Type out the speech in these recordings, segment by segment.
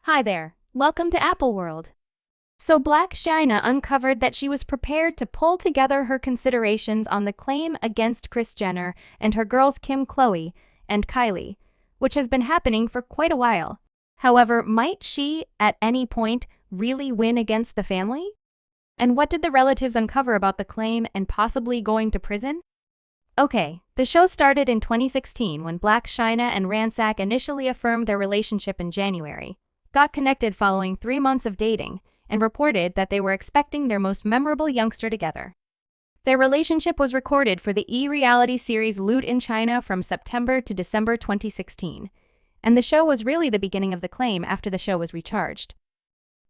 Hi there, welcome to Apple World. So Blac Chyna uncovered that she was prepared to pull together her considerations on the claim against Kris Jenner and her girls Khloe and Kylie, which has been happening for quite a while. However, might she, at any point, really win against the family? And what did the relatives uncover about the claim and possibly going to prison? Okay, the show started in 2016 when Blac Chyna and Ransack initially affirmed their relationship in January, got connected following 3 months of dating, and reported that they were expecting their most memorable youngster together. Their relationship was recorded for the e-reality series Khloe in China from September to December 2016, and the show was really the beginning of the claim after the show was recharged.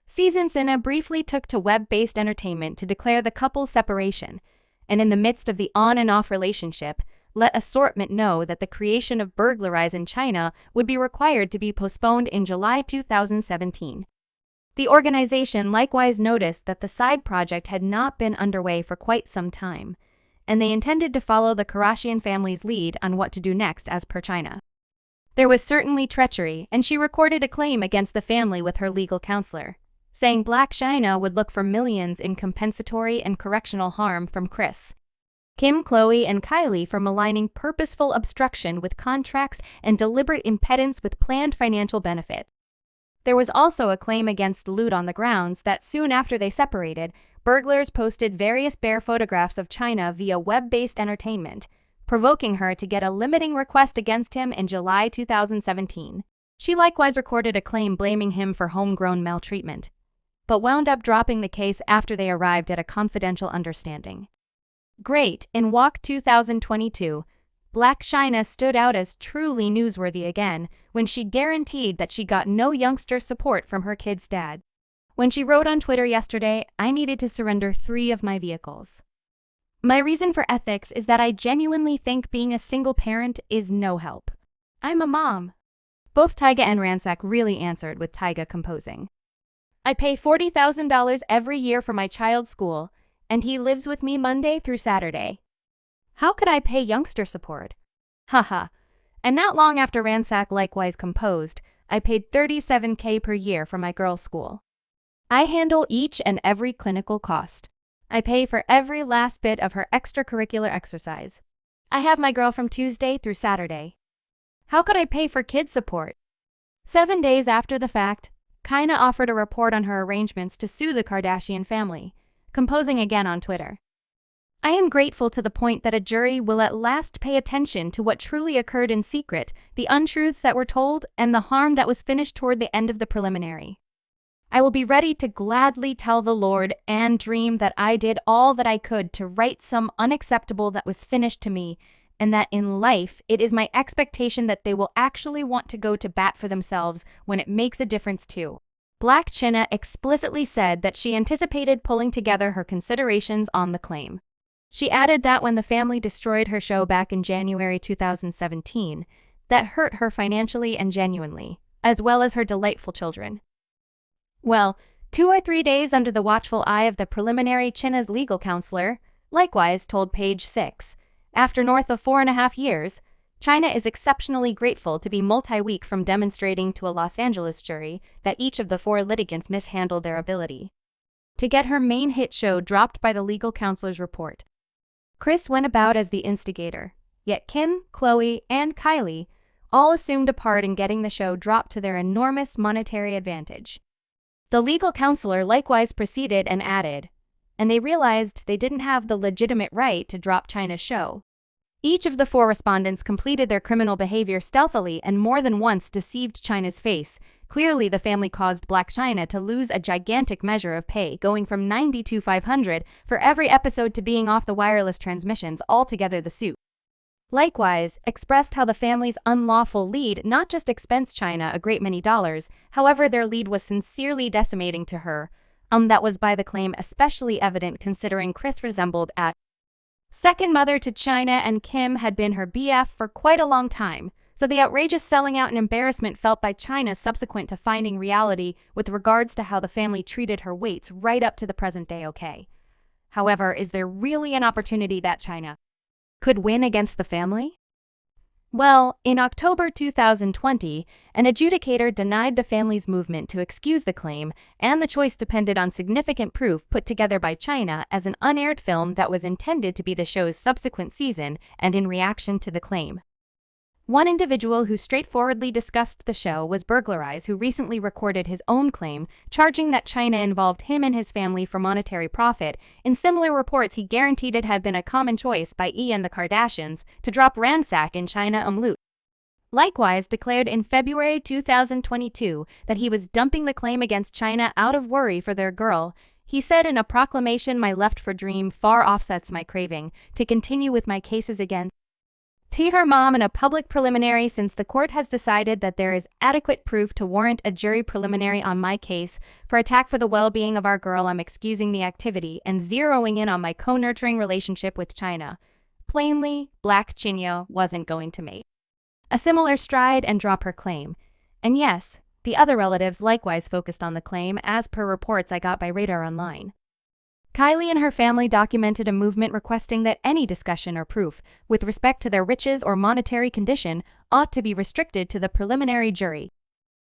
Season Sina briefly took to web-based entertainment to declare the couple's separation, and in the midst of the on and off relationship, let assortment know that the creation of Burglarize in China would be required to be postponed in July 2017. The organization likewise noticed that the side project had not been underway for quite some time, and they intended to follow the Kardashian family's lead on what to do next as per China. There was certainly treachery, and she recorded a claim against the family with her legal counselor, saying Blac Chyna would look for millions in compensatory and correctional harm from Kris, Khloe, and Kylie for maligning purposeful obstruction with contracts and deliberate impedance with planned financial benefit. There was also a claim against Khloe on the grounds that soon after they separated, burglars posted various bare photographs of Chyna via web-based entertainment, provoking her to get a limiting request against him in July 2017. She likewise recorded a claim blaming him for homegrown maltreatment, but wound up dropping the case after they arrived at a confidential understanding. Great, in Walk 2022, Blac Chyna stood out as truly newsworthy again when she guaranteed that she got no youngster support from her kid's dad. When she wrote on Twitter yesterday, "I needed to surrender 3 of my vehicles. My reason for ethics is that I genuinely think being a single parent is no help. I'm a mom." Both Tyga and Ransack really answered with Tyga composing, "I pay $40,000 every year for my child's school, and he lives with me Monday through Saturday. How could I pay youngster support? Haha." And not long after Ransack likewise composed, "I paid $37K per year for my girls' school. I handle each and every clinical cost. I pay for every last bit of her extracurricular exercise. I have my girl from Tuesday through Saturday. How could I pay for kid support?" 7 days after the fact, Chyna offered a report on her arrangements to sue the Kardashian family, composing again on Twitter, "I am grateful to the point that a jury will at last pay attention to what truly occurred in secret, the untruths that were told, and the harm that was finished toward the end of the preliminary. I will be ready to gladly tell the Lord and dream that I did all that I could to right some unacceptable that was finished to me, and that in life it is my expectation that they will actually want to go to bat for themselves when it makes a difference too." Blac Chyna explicitly said that she anticipated pulling together her considerations on the claim. She added that when the family destroyed her show back in January 2017, that hurt her financially and genuinely, as well as her delightful children. Well, 2 or 3 days under the watchful eye of the preliminary, Chyna's legal counselor likewise told Page 6, after north of 4.5 years, Chyna is exceptionally grateful to be multi-week from demonstrating to a Los Angeles jury that each of the 4 litigants mishandled their ability to get her main hit show dropped by the legal counselor's report. Kris went about as the instigator, yet Kim, Khloe, and Kylie all assumed a part in getting the show dropped to their enormous monetary advantage. The legal counselor likewise proceeded and added, and they realized they didn't have the legitimate right to drop Chyna's show. Each of the 4 respondents completed their criminal behavior stealthily and more than once deceived Chyna's face. Clearly, the family caused Blac Chyna to lose a gigantic measure of pay, going from $90 to $500 for every episode to being off the wireless transmissions altogether. The suit likewise expressed how the family's unlawful lead not just expensed Chyna a great many dollars, however their lead was sincerely decimating to her. That was by the claim especially evident considering Kris resembled a second mother to Chyna and Kim had been her BF for quite a long time, so the outrageous selling out and embarrassment felt by Chyna subsequent to finding reality with regards to how the family treated her waits right up to the present day. Okay. However, is there really an opportunity that Chyna could win against the family? Well, in October 2020, an adjudicator denied the family's movement to excuse the claim, and the choice depended on significant proof put together by Chyna as an unaired film that was intended to be the show's subsequent season and in reaction to the claim. One individual who straightforwardly discussed the show was Burglarize, who recently recorded his own claim, charging that Chyna involved him and his family for monetary profit. In similar reports, he guaranteed it had been a common choice by E! And the Kardashians to drop ransack in Chyna loot. Likewise declared in February 2022 that he was dumping the claim against Chyna out of worry for their girl. He said in a proclamation, "My left for dream far offsets my craving to continue with my cases again to her mom in a public preliminary, since the court has decided that there is adequate proof to warrant a jury preliminary on my case for attack for the well-being of our girl. I'm excusing the activity and zeroing in on my co-nurturing relationship with Chyna." Plainly, Blac Chyna wasn't going to make a similar stride and drop her claim. And yes, the other relatives likewise focused on the claim, as per reports I got by Radar Online. Kylie and her family documented a movement requesting that any discussion or proof with respect to their riches or monetary condition ought to be restricted to the preliminary jury.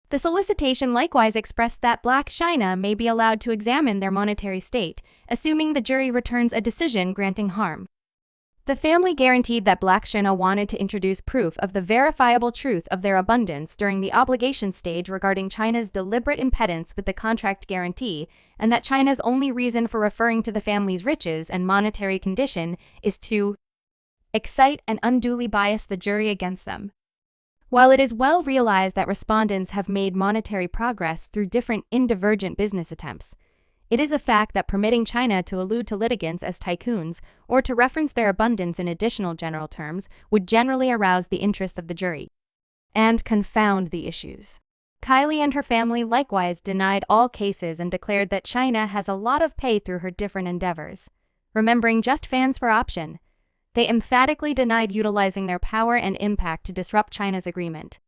The solicitation likewise expressed that Blac Chyna may be allowed to examine their monetary state, assuming the jury returns a decision granting harm. The family guaranteed that Blac Chyna wanted to introduce proof of the verifiable truth of their abundance during the obligation stage regarding Chyna's deliberate impedance with the contract guarantee, and that Chyna's only reason for referring to the family's riches and monetary condition is to excite and unduly bias the jury against them. While it is well realized that respondents have made monetary progress through different indivergent business attempts, it is a fact that permitting Chyna to allude to litigants as tycoons or to reference their abundance in additional general terms would generally arouse the interest of the jury and confound the issues. Kylie and her family likewise denied all cases and declared that Chyna has a lot of pay through her different endeavors. Remembering just fans for option, they emphatically denied utilizing their power and impact to disrupt Chyna's agreement.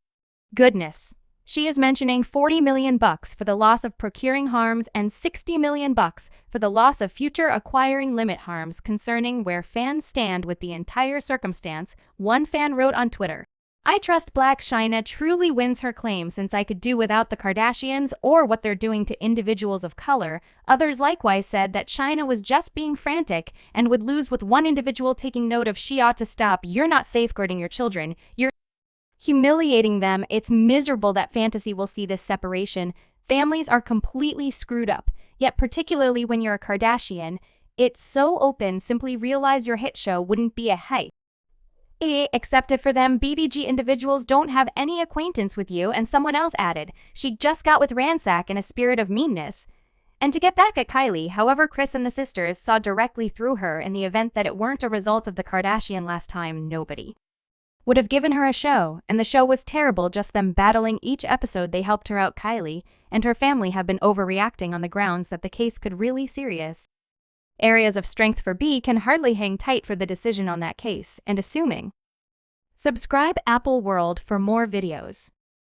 Goodness. She is mentioning $40 million for the loss of procuring harms and $60 million for the loss of future acquiring limit harms, concerning where fans stand with the entire circumstance. One fan wrote on Twitter, "I trust Blac Chyna truly wins her claim, since I could do without the Kardashians or what they're doing to individuals of color." Others likewise said that Chyna was just being frantic and would lose, with one individual taking note of, "She ought to stop. You're not safeguarding your children. You're humiliating them. It's miserable that fantasy will see this separation. Families are completely screwed up, yet particularly when you're a Kardashian, it's so open. Simply realize your hit show wouldn't be a hit except if for them BBG individuals don't have any acquaintance with you." And someone else added, "She just got with ransack in a spirit of meanness." And to get back at Kylie, however, Kris and the sisters saw directly through her in the event that it weren't a result of the Kardashian last time. Nobody would have given her a show, and the show was terrible, just them battling each episode. They helped her out. Kylie and her family have been overreacting on the grounds that the case could really serious areas of strength for B can hardly hang tight for the decision on that case, and assuming. Subscribe Apple World for more videos.